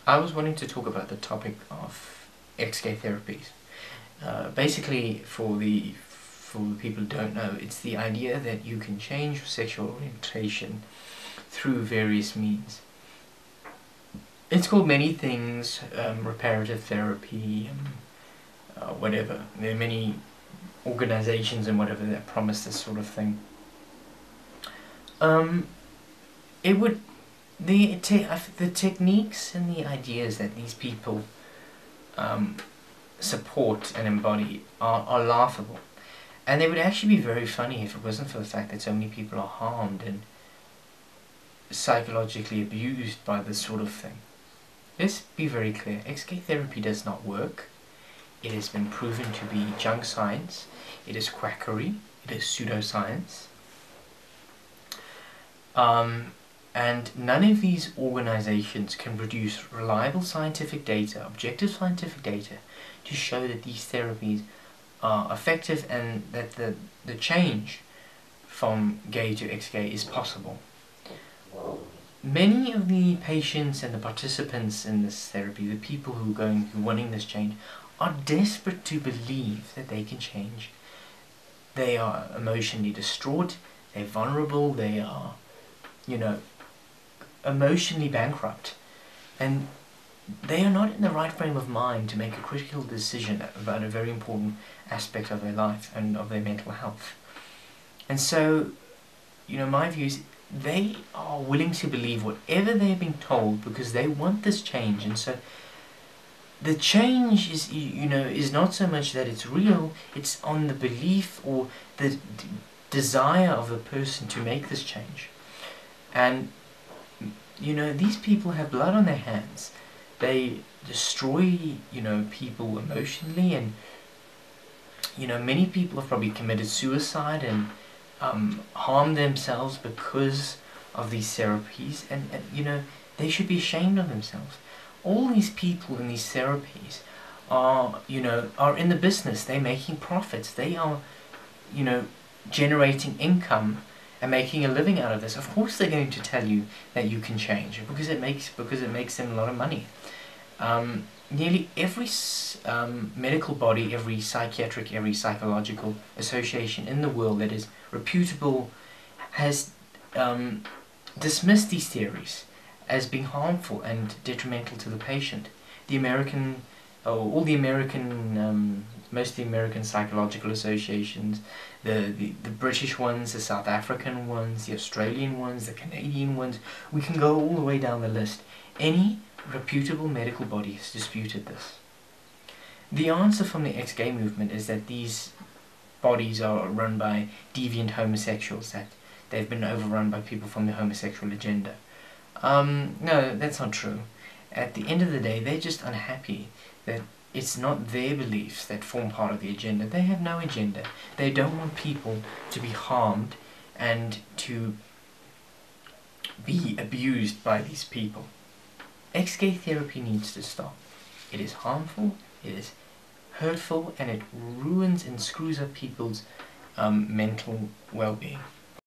I was wanting to talk about the topic of ex-gay therapies. Basically, for the people who don't know, it's the idea that you can change your sexual orientation through various means. It's called many things, reparative therapy, whatever. There are many organizations and whatever that promise this sort of thing. It would the techniques and the ideas that these people support and embody are laughable, and they would actually be very funny if it wasn't for the fact that so many people are harmed and psychologically abused by this sort of thing. Let's be very clear, ex-gay therapy does not work. It has been proven to be junk science, it is quackery, it is pseudoscience. And none of these organizations can produce reliable scientific data, objective scientific data, to show that these therapies are effective and that the change from gay to ex-gay is possible. Many of the patients and the participants in this therapy, the people who are wanting this change, are desperate to believe that they can change. They are emotionally distraught, they're vulnerable, they are, emotionally bankrupt, and they are not in the right frame of mind to make a critical decision about a very important aspect of their life and of their mental health. And so, my view is they are willing to believe whatever they're being told because they want this change. And so the change is not so much that it's real, it's on the belief or the desire of the person to make this change. And these people have blood on their hands. They destroy, people emotionally, and many people have probably committed suicide and harmed themselves because of these therapies, and they should be ashamed of themselves. All these people in these therapies are in the business. They're making profits. They are generating income and making a living out of this. Of course they're going to tell you that you can change because it makes them a lot of money. Nearly every medical body, every psychiatric, every psychological association in the world that is reputable has dismissed these theories as being harmful and detrimental to the patient. Most of the American psychological associations, the British ones, the South African ones, the Australian ones, the Canadian ones, we can go all the way down the list. Any reputable medical body has disputed this. The answer from the ex-gay movement is that these bodies are run by deviant homosexuals, that they've been overrun by people from the homosexual agenda. No, that's not true. At the end of the day, they're just unhappy that it's not their beliefs that form part of the agenda. They have no agenda. They don't want people to be harmed and to be abused by these people. Ex-gay therapy needs to stop. It is harmful, it is hurtful, and it ruins and screws up people's mental well-being.